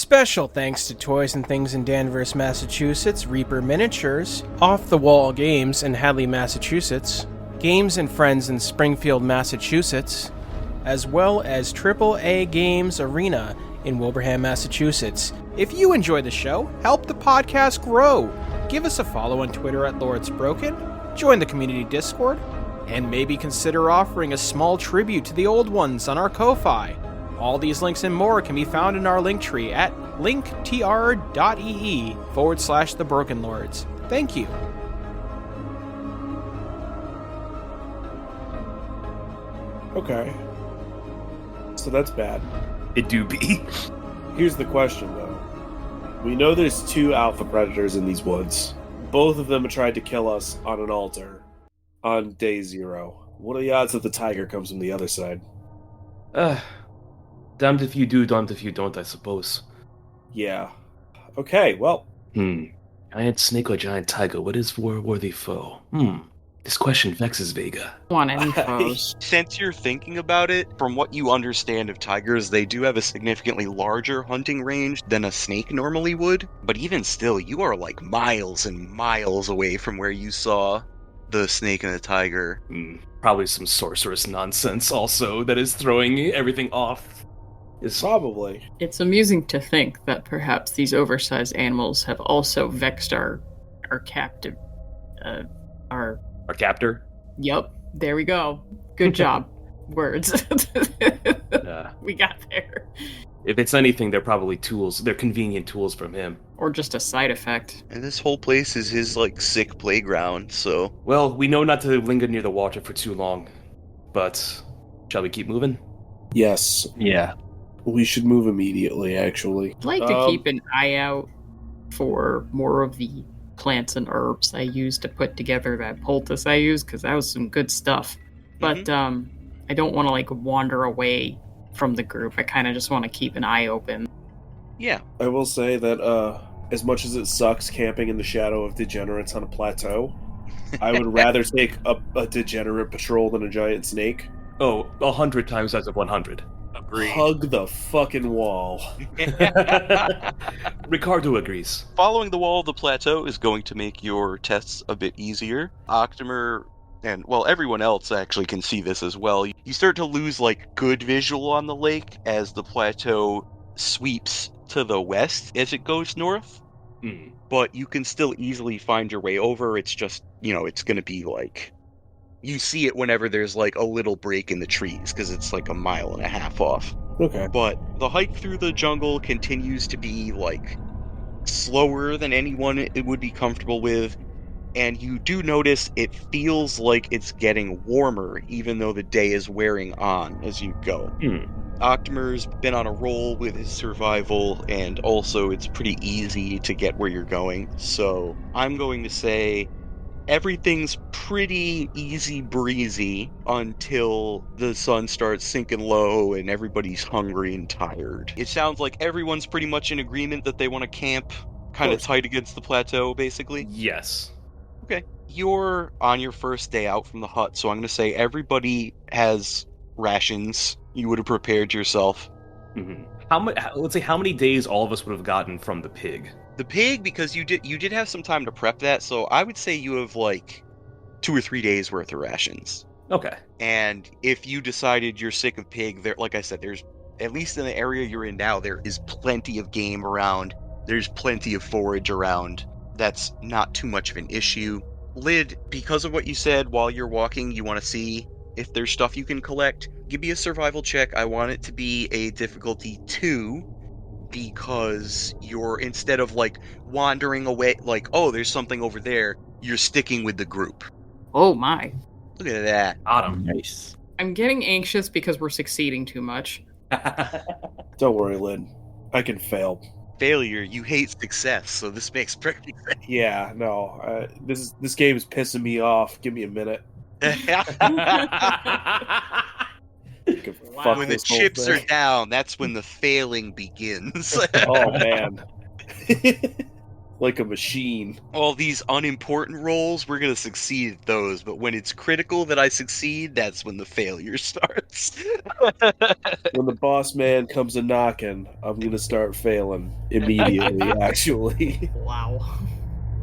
Special thanks to Toys and Things in Danvers, Massachusetts, Reaper Miniatures, Off the Wall Games in Hadley, Massachusetts, Games and Friends in Springfield, Massachusetts, as well as AAA Games Arena in Wilbraham, Massachusetts. If you enjoy the show, help the podcast grow. Give us a follow on Twitter at LordsBroken, join the community Discord, and maybe consider offering a small tribute to the old ones on our Ko-Fi. All these links and more can be found in our link tree at linktr.ee/The Broken Lords. Thank you. Okay. So that's bad. It do be. Here's the question, though. We know there's 2 alpha predators in these woods. Both of them have tried to kill us on an altar on day 0. What are the odds that the tiger comes from the other side? Damned if you do, damned if you don't, I suppose. Yeah. Okay, well. Giant snake or giant tiger, what is war a worthy foe? This question vexes Vega. Want any foes? Since you're thinking about it, from what you understand of tigers, they do have a significantly larger hunting range than a snake normally would. But even still, you are like miles and miles away from where you saw the snake and the tiger. Probably some sorceress nonsense also that is throwing everything off. Probably. It's amusing to think that perhaps these oversized animals have also vexed our captive. Our captor? Yep, there we go. Good job. Words. We got there. If it's anything, they're probably tools. They're convenient tools from him. Or just a side effect. And this whole place is his, sick playground, so... Well, we know not to linger near the water for too long. But, shall we keep moving? Yes. Yeah. We should move immediately, actually. I'd like to keep an eye out for more of the plants and herbs I used to put together that poultice I used, because that was some good stuff. But I don't want to wander away from the group. I kind of just want to keep an eye open. Yeah. I will say that as much as it sucks camping in the shadow of degenerates on a plateau, I would rather take a degenerate patrol than a giant snake. Oh, 100 times out of 100. Agreed. Hug the fucking wall. Ricardo agrees. Following the wall of the plateau is going to make your tests a bit easier. Octomer and, everyone else actually can see this as well. You start to lose, good visual on the lake as the plateau sweeps to the west as it goes north. But you can still easily find your way over. It's just, it's going to be you see it whenever there's a little break in the trees, because it's a mile and a half off. Okay. But the hike through the jungle continues to be slower than anyone it would be comfortable with, and you do notice it feels like it's getting warmer even though the day is wearing on as you go. Octomer's been on a roll with his survival, and also it's pretty easy to get where you're going, so I'm going to say everything's pretty easy breezy until the sun starts sinking low and everybody's hungry and tired. It sounds like everyone's pretty much in agreement that they want to camp kind of tight against the plateau, basically. Yes. Okay. You're on your first day out from the hut, so I'm going to say everybody has rations. You would have prepared yourself. Let's say how many days all of us would have gotten from the pig? The pig, because you did have some time to prep that, so I would say you have 2 or 3 days worth of rations. Okay. And if you decided you're sick of pig, there, like I said, there's, at least in the area you're in now, there is plenty of game around. There's plenty of forage around. That's not too much of an issue. Lid, because of what you said, while you're walking, you want to see if there's stuff you can collect. Give me a survival check. I want it to be a difficulty 2. Because you're, instead of wandering away, oh, there's something over there, you're sticking with the group. Oh my. Look at that. Autumn. Nice. I'm getting anxious because we're succeeding too much. Don't worry, Lynn. I can fail. Failure, you hate success, so this makes perfect sense. Yeah, no. This game is pissing me off. Give me a minute. When the chips are down, that's when the failing begins. Oh, man. like a machine. All these unimportant rolls, we're going to succeed at those, but when it's critical that I succeed, that's when the failure starts. When the boss man comes a knocking, I'm gonna start failing immediately. Actually, Wow.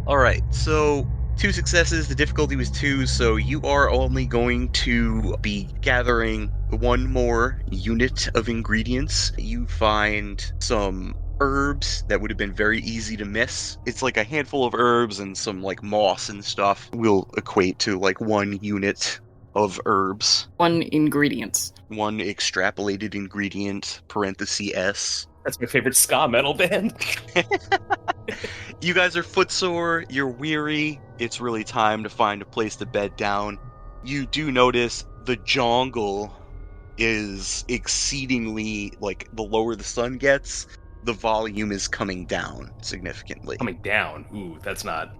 All right, so 2 successes. The difficulty was 2, so you are only going to be gathering 1 more unit of ingredients. You find some herbs that would have been very easy to miss. It's like a handful of herbs and some like moss and stuff will equate to like 1 unit of herbs. 1 ingredients. 1 extrapolated ingredient, parenthesis S. That's my favorite ska metal band. You guys are footsore, you're weary, it's really time to find a place to bed down. You do notice the jungle is exceedingly, like, the lower the sun gets, the volume is coming down significantly. Coming down. Ooh, that's not.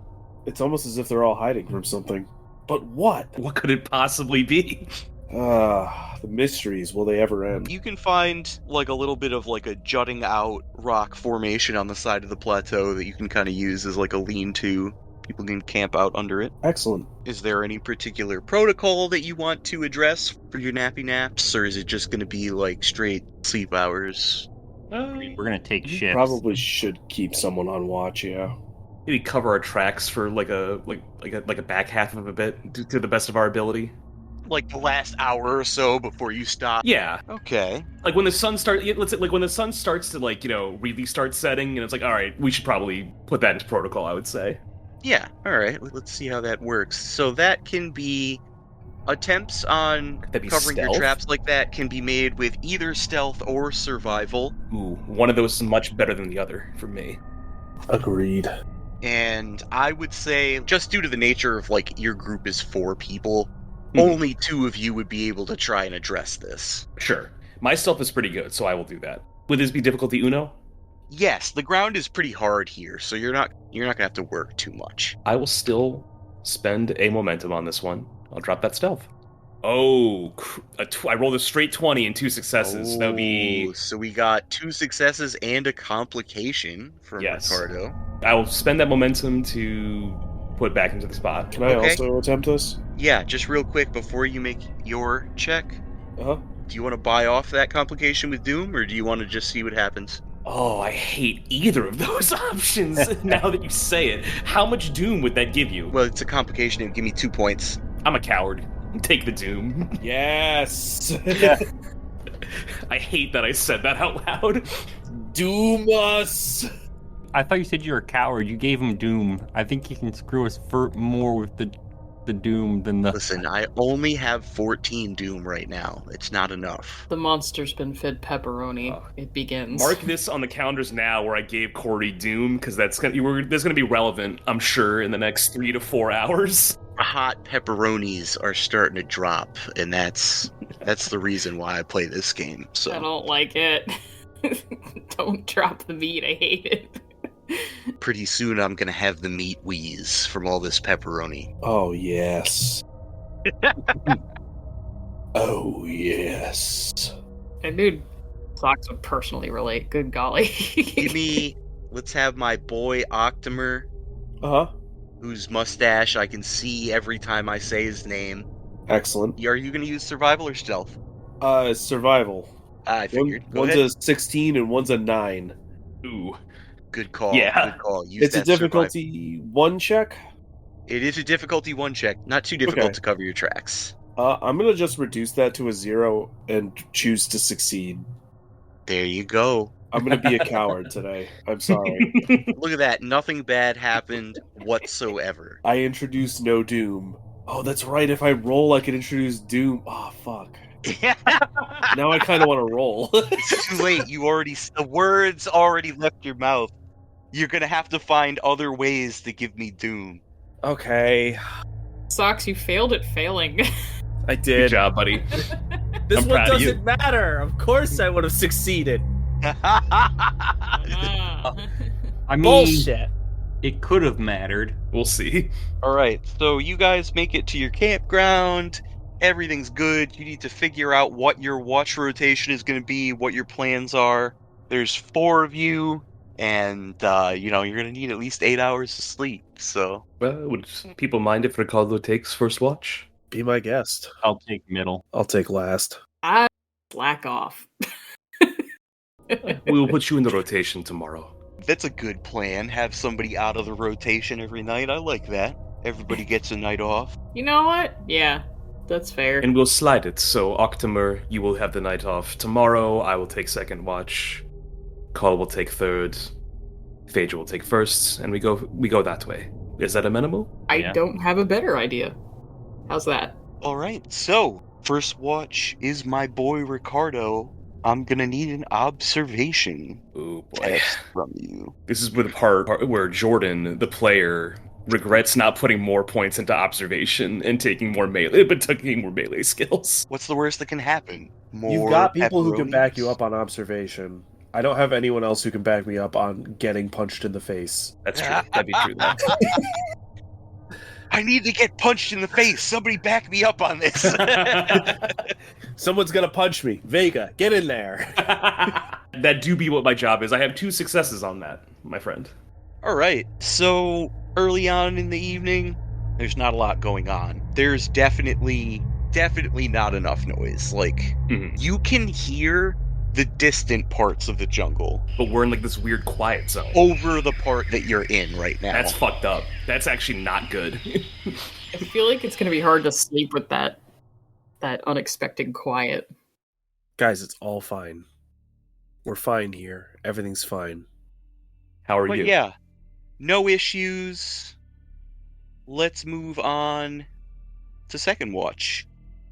it's almost as if they're all hiding from something. But what? What could it possibly be? The mysteries. Will they ever end? You can find, like, a little bit of, like, a jutting out rock formation on the side of the plateau that you can kind of use as, like, a lean-to. People can camp out under it. Excellent. Is there any particular protocol that you want to address for your nappy naps, or is it just going to be, like, straight sleep hours? We're gonna take shifts. Probably should keep someone on watch. Yeah. Maybe cover our tracks for like a back half of a bit to the best of our ability. Like the last hour or so before you stop? Yeah. Okay. Like when the sun starts, let's say, like when the sun starts to really start setting, and it's like, all right, we should probably put that into protocol. I would say. Yeah. All right. Let's see how that works. So that can be attempts on covering your stealth? traps like that can be made with either stealth or survival. Ooh, one of those is much better than the other for me. Agreed. And I would say, just due to the nature of like your group is 4 people, Mhm. only 2 of you would be able to try and address this. Sure, my stealth is pretty good, so I will do that. Would this be difficulty uno? Yes, the ground is pretty hard here, so you're not gonna have to work too much. I will still spend a momentum on this one. I'll drop that stealth. Oh, I rolled a straight 20 and 2 successes. That would be... So we got 2 successes and a complication from Yes. Ricardo. I will spend that momentum to put back into the spot. Can I Okay. also attempt this? Yeah, just real quick before you make your check, Uh-huh. do you want to buy off that complication with Doom, or do you want to just see what happens? Oh, I hate either of those options now that you say it. How much doom would that give you? Well, it's a complication, and give me 2 points. I'm a coward. Take the doom. Yes. I hate that I said that out loud. Doom us. I thought you said you were a coward. You gave him Doom. I think he can screw us more with the Doom than the... Listen, I only have 14 Doom right now. It's not enough. The monster's been fed pepperoni. It begins. Mark this on the calendars now where I gave Corey doom, because that's gonna be relevant, I'm sure, in the next 3 to 4 hours. Hot pepperonis are starting to drop, and that's the reason why I play this game. I So don't like it. Don't drop the meat. I hate it. pretty soon I'm gonna have the meat wheeze from all this pepperoni. Oh yes. Oh yes. And dude, Socks would personally relate. Good golly. Let's have my boy Octomer, Uh huh. whose mustache I can see every time I say his name. Excellent. Are you gonna use survival or stealth? Survival. I figured. Go One's ahead. a 16 and one's a 9. Ooh. Good call. Yeah. Good call. Use It's a that survival. difficulty 1 check. It is a difficulty 1 check. Not too difficult Okay. to cover your tracks. I'm gonna just reduce that to a 0 and choose to succeed. There you go. I'm gonna be a coward today. I'm sorry. Look at that. Nothing bad happened whatsoever. I introduced no doom. Oh, that's right. If I roll, I can introduce doom. Oh, fuck. Now I kind of want to roll. It's too late. The words already left your mouth. You're gonna have to find other ways to give me doom. Okay, Socks, you failed at failing. I Good did. job, buddy. This I'm one proud of you. doesn't matter. Of course, I would have succeeded. Ah. I mean, Bullshit. it could have mattered. We'll see. Alright, so you guys make it to your campground. Everything's good. You need to figure out what your watch rotation is going to be, what your plans are. There's 4 of you. And, you're going to need at least 8 hours of sleep, so... Well, would people mind if Ricardo takes first watch? Be my guest. I'll take middle. I'll take last. I slack off. We will put you in the rotation tomorrow. That's a good plan. Have somebody out of the rotation every night. I like that. Everybody gets a night off. You know what? Yeah, that's fair. And we'll slide it. So, Octomer, you will have the night off tomorrow. I will take second watch. Call will take third. Phaedra will take first, and we go that way. Is that amenable? I Yeah. don't have a better idea. How's that? All right, so first watch is my boy Ricardo. I'm gonna need an observation Oh boy. test from you. This is where the part where Jordan, the player, regrets not putting more points into observation and taking more melee skills. What's the worst that can happen? More You've got people who can back pepperonis? you up on observation. I don't have anyone else who can back me up on getting punched in the face. That's true. That'd be true. Though. I need to get punched in the face. Somebody back me up on this. Someone's gonna punch me. Vega, get in there. That do be what my job is. I have 2 successes on that, my friend. All right, so early on in the evening, there's not a lot going on. There's definitely not enough noise. Like, Mhm. you can hear the distant parts of the jungle But we're in like this weird quiet zone. over the part that you're in right now. That's fucked up. That's actually not good. I feel like it's gonna be hard to sleep with that unexpected quiet. Guys, it's all fine. We're fine here. Everything's fine. How are But you? yeah, no issues. Let's move on to second watch.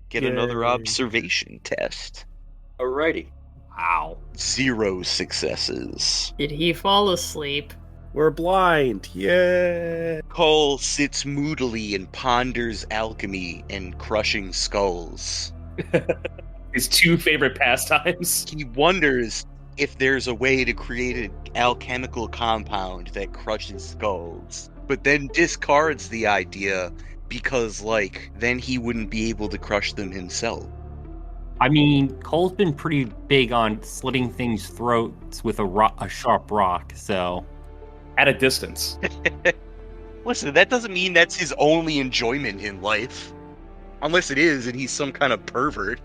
Get another Yay. observation test. Alrighty. Wow. 0 successes. Did he fall asleep? We're blind. Yay! Cole sits moodily and ponders alchemy and crushing skulls. His 2 favorite pastimes. He wonders if there's a way to create an alchemical compound that crushes skulls, but then discards the idea because, like, then he wouldn't be able to crush them himself. I mean, Cole's been pretty big on slitting things' throats with a sharp rock, so... At a distance. Listen, that doesn't mean that's his only enjoyment in life. Unless it is, and he's some kind of pervert.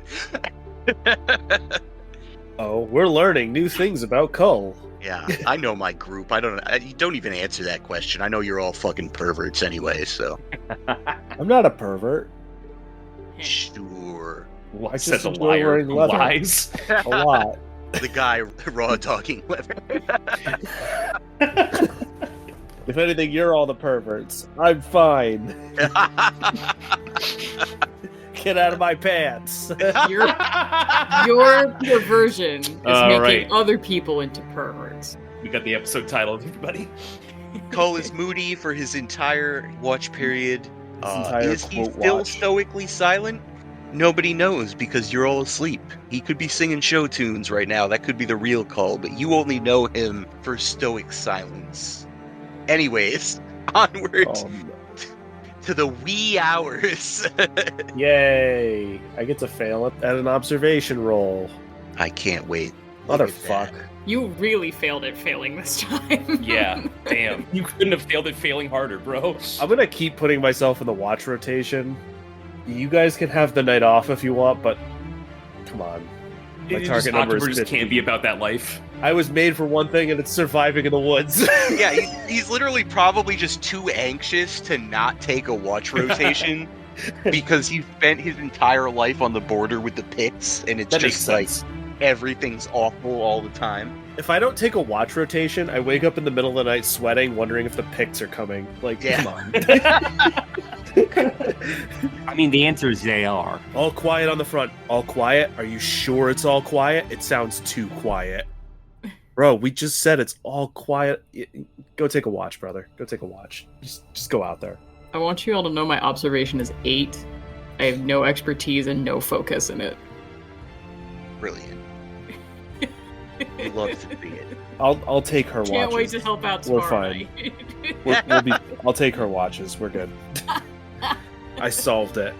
Oh, we're learning new things about Cull. Yeah, I know my group. You don't even answer that question. I know you're all fucking perverts anyway, so. I'm not a pervert. Sure. I Says just a enjoy liar wearing who leather lies. a lot. The guy raw dogging leather. If anything, you're all the perverts. I'm fine. Get out of my pants. Your perversion is All making right. other people into perverts. We got the episode titled, everybody. Cole is moody for his entire watch period. His entire Is he quote still watch. stoically silent? Nobody knows because you're all asleep. He could be singing show tunes right now. That could be the real Cole, but you only know him for stoic silence. Anyways, onward Oh, no. to the wee hours. Yay! I get to fail at an observation roll. I can't wait. Look at Motherfuck. that. You really failed at failing this time. Yeah, damn. You couldn't have failed at failing harder, bro. I'm gonna keep putting myself in the watch rotation. You guys can have the night off if you want, but come on. My target number is October just 50. can't be about that life. I was made for one thing, and it's surviving in the woods. Yeah, he's literally probably just too anxious to not take a watch rotation because he spent his entire life on the border with the Picts, and it's That makes just like sense. everything's awful all the time. If I don't take a watch rotation, I wake up in the middle of the night sweating, wondering if the Picts are coming. Like, Yeah. come on. I mean, the answer is they are. All quiet on the front. All quiet? Are you sure it's all quiet? It sounds too quiet. Bro, we just said it's all quiet. Go take a watch, brother. Go take a watch. Just go out there. I want you all to know my observation is 8. I have no expertise and no focus in it. Brilliant. We love to see it. I'll take her Can't wait watches. to help out We're tomorrow fine. night. I'll take her watches. We're good. I solved it.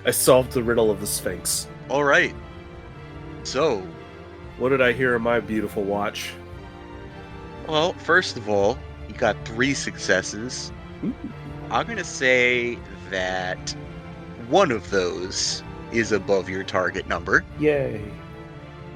I solved the riddle of the Sphinx. All right. So, What did I hear in my beautiful watch? Well, first of all, you got 3 successes. Ooh. I'm going to say that one of those is above your target number. Yay.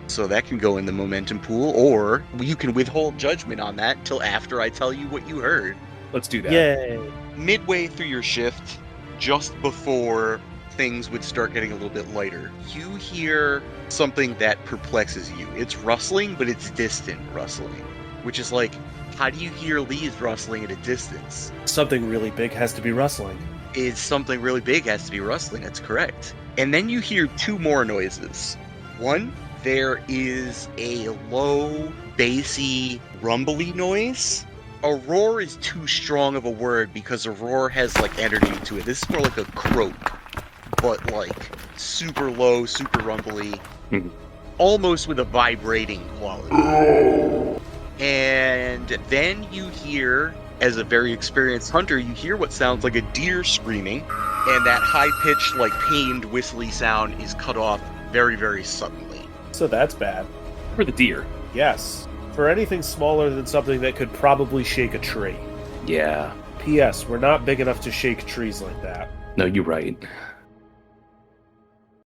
So that can go in the momentum pool, or you can withhold judgment on that till after I tell you what you heard. Let's do that. Yay. Midway through your shift, just before things would start getting a little bit lighter, you hear something that perplexes you. It's rustling, but it's distant rustling, which is like, how do you hear leaves rustling at a distance? Something really big has to be rustling. Is something really big has to be rustling, that's correct. And then you hear 2 more noises. One, there is a low, bassy, rumbly noise. A roar is too strong of a word because a roar has like energy to it. This is more like a croak, but like super low, super rumbly, almost with a vibrating quality. And then you hear, as a very experienced hunter, you hear what sounds like a deer screaming, and that high-pitched, like pained, whistly sound is cut off very, very suddenly. So that's bad. For the deer. Yes. For anything smaller than something that could probably shake a tree. Yeah. P.S. We're not big enough to shake trees like that. No, you're right.